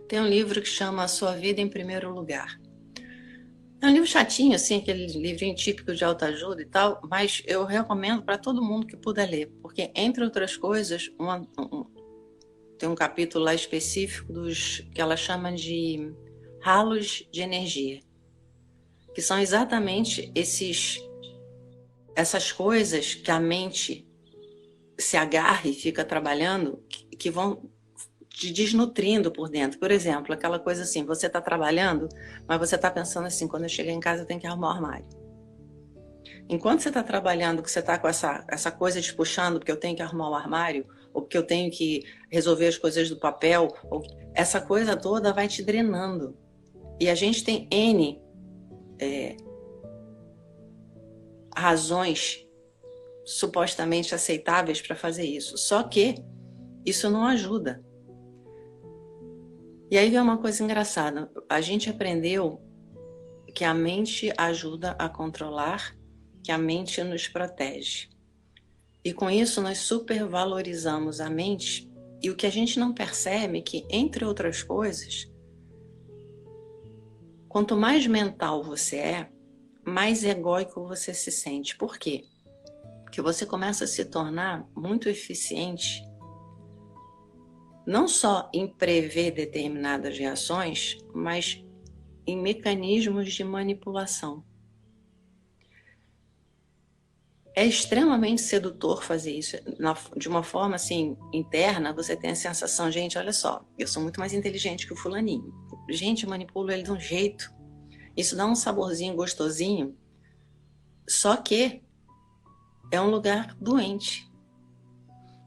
tem um livro que chama A Sua Vida em Primeiro Lugar. É um livro chatinho, assim, aquele livrinho típico de autoajuda e tal, mas eu recomendo para todo mundo que puder ler, porque, entre outras coisas, tem um capítulo lá específico dos que ela chama de ralos de energia, que são exatamente essas coisas que a mente se agarra e fica trabalhando, que vão te desnutrindo por dentro. Por exemplo, aquela coisa assim, você está trabalhando, mas você está pensando assim, quando eu chegar em casa eu tenho que arrumar o armário. Enquanto você está trabalhando, que você está com essa coisa te puxando, porque eu tenho que arrumar o armário, ou porque eu tenho que resolver as coisas do papel, essa coisa toda vai te drenando. E a gente tem N razões supostamente aceitáveis para fazer isso. Só que isso não ajuda. E aí vem uma coisa engraçada. A gente aprendeu que a mente ajuda a controlar, que a mente nos protege. E com isso nós supervalorizamos a mente, e o que a gente não percebe é que, entre outras coisas, quanto mais mental você é, mais egóico você se sente. Por quê? Porque você começa a se tornar muito eficiente, não só em prever determinadas reações, mas em mecanismos de manipulação. É extremamente sedutor fazer isso. De uma forma assim, interna, você tem a sensação, gente, olha só, eu sou muito mais inteligente que o fulaninho. Gente, eu manipulo ele de um jeito. Isso dá um saborzinho gostosinho, só que é um lugar doente.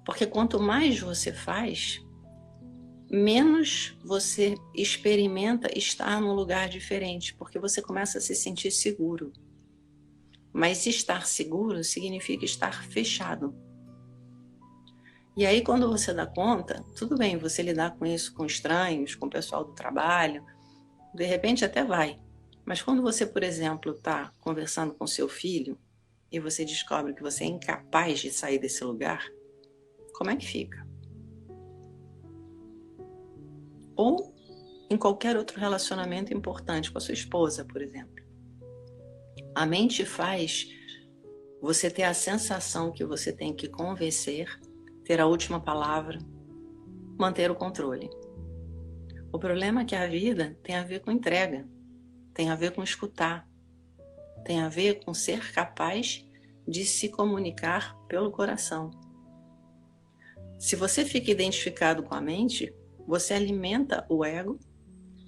Porque quanto mais você faz, menos você experimenta estar num lugar diferente, porque você começa a se sentir seguro. Mas estar seguro significa estar fechado. E aí, quando você dá conta, tudo bem, você lidar com isso com estranhos, com o pessoal do trabalho, de repente até vai. Mas quando você, por exemplo, está conversando com seu filho e você descobre que você é incapaz de sair desse lugar, como é que fica? Ou em qualquer outro relacionamento importante com a sua esposa, por exemplo. A mente faz você ter a sensação que você tem que convencer, ter a última palavra, manter o controle. O problema é que a vida tem a ver com entrega, tem a ver com escutar, tem a ver com ser capaz de se comunicar pelo coração. Se você fica identificado com a mente, você alimenta o ego,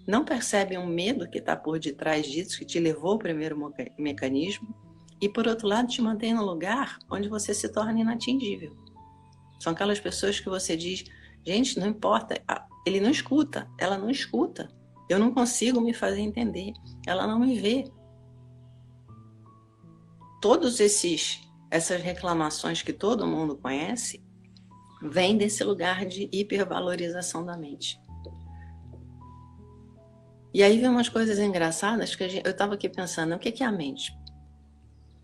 não percebe um medo que está por detrás disso, que te levou ao primeiro mecanismo, e por outro lado te mantém no lugar onde você se torna inatingível. São aquelas pessoas que você diz, gente, não importa, ele não escuta, ela não escuta, eu não consigo me fazer entender, ela não me vê. Todas essas reclamações que todo mundo conhece, vêm desse lugar de hipervalorização da mente. E aí vem umas coisas engraçadas que eu estava aqui pensando, o que é a mente?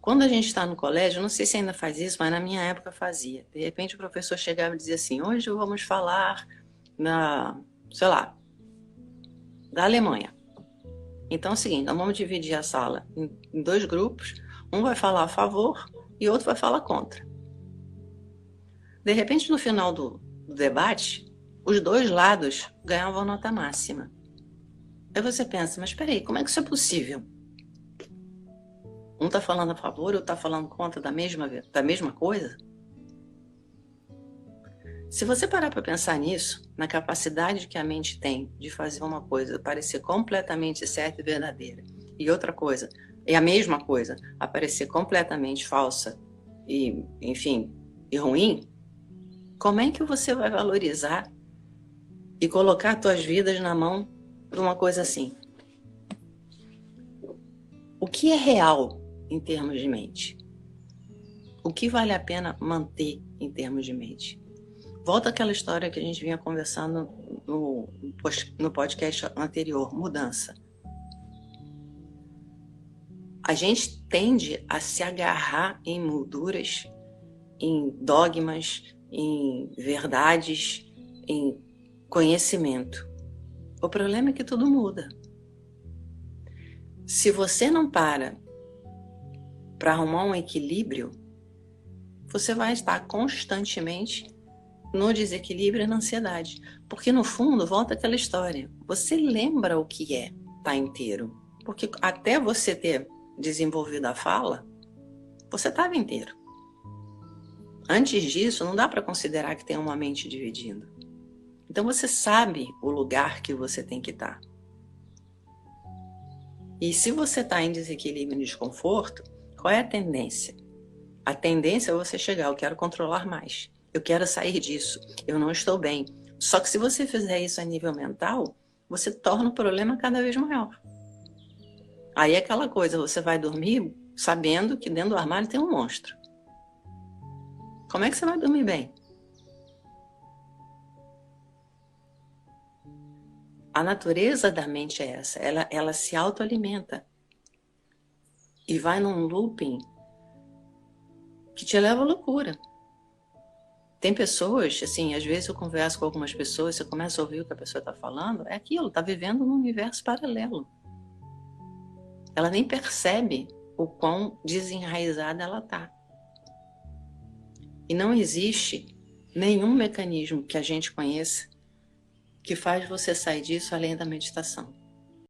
Quando a gente está no colégio, não sei se ainda faz isso, mas na minha época fazia. De repente o professor chegava e dizia assim, hoje vamos falar da Alemanha. Então é o seguinte, nós vamos dividir a sala em dois grupos, um vai falar a favor e outro vai falar contra. De repente, no final do debate, os dois lados ganhavam nota máxima. Aí você pensa, mas espera aí, como é que isso é possível? Um está falando a favor, outro está falando contra da mesma coisa? Se você parar para pensar nisso, na capacidade que a mente tem de fazer uma coisa parecer completamente certa e verdadeira, e outra coisa, é a mesma coisa, aparecer completamente falsa e, enfim, e ruim, como é que você vai valorizar e colocar as tuas vidas na mão de uma coisa assim? O que é real em termos de mente? O que vale a pena manter em termos de mente? Volta àquela história que a gente vinha conversando no podcast anterior, mudança. A gente tende a se agarrar em molduras, em dogmas, em verdades, em conhecimento. O problema é que tudo muda. Se você não para arrumar um equilíbrio, você vai estar constantemente no desequilíbrio e na ansiedade. Porque no fundo, volta aquela história. Você lembra o que é estar inteiro. Porque até você ter desenvolvido a fala, você estava inteiro. Antes disso, não dá para considerar que tem uma mente dividida. Então você sabe o lugar que você tem que estar. E se você está em desequilíbrio e desconforto, qual é a tendência? A tendência é você chegar, eu quero controlar mais, eu quero sair disso, eu não estou bem. Só que se você fizer isso a nível mental, você torna o problema cada vez maior. Aí é aquela coisa, você vai dormir sabendo que dentro do armário tem um monstro. Como é que você vai dormir bem? A natureza da mente é essa, ela se autoalimenta e vai num looping que te leva à loucura. Tem pessoas, assim, às vezes eu converso com algumas pessoas, você começa a ouvir o que a pessoa está falando, é aquilo, está vivendo num universo paralelo. Ela nem percebe o quão desenraizada ela está. E não existe nenhum mecanismo que a gente conheça que faz você sair disso além da meditação.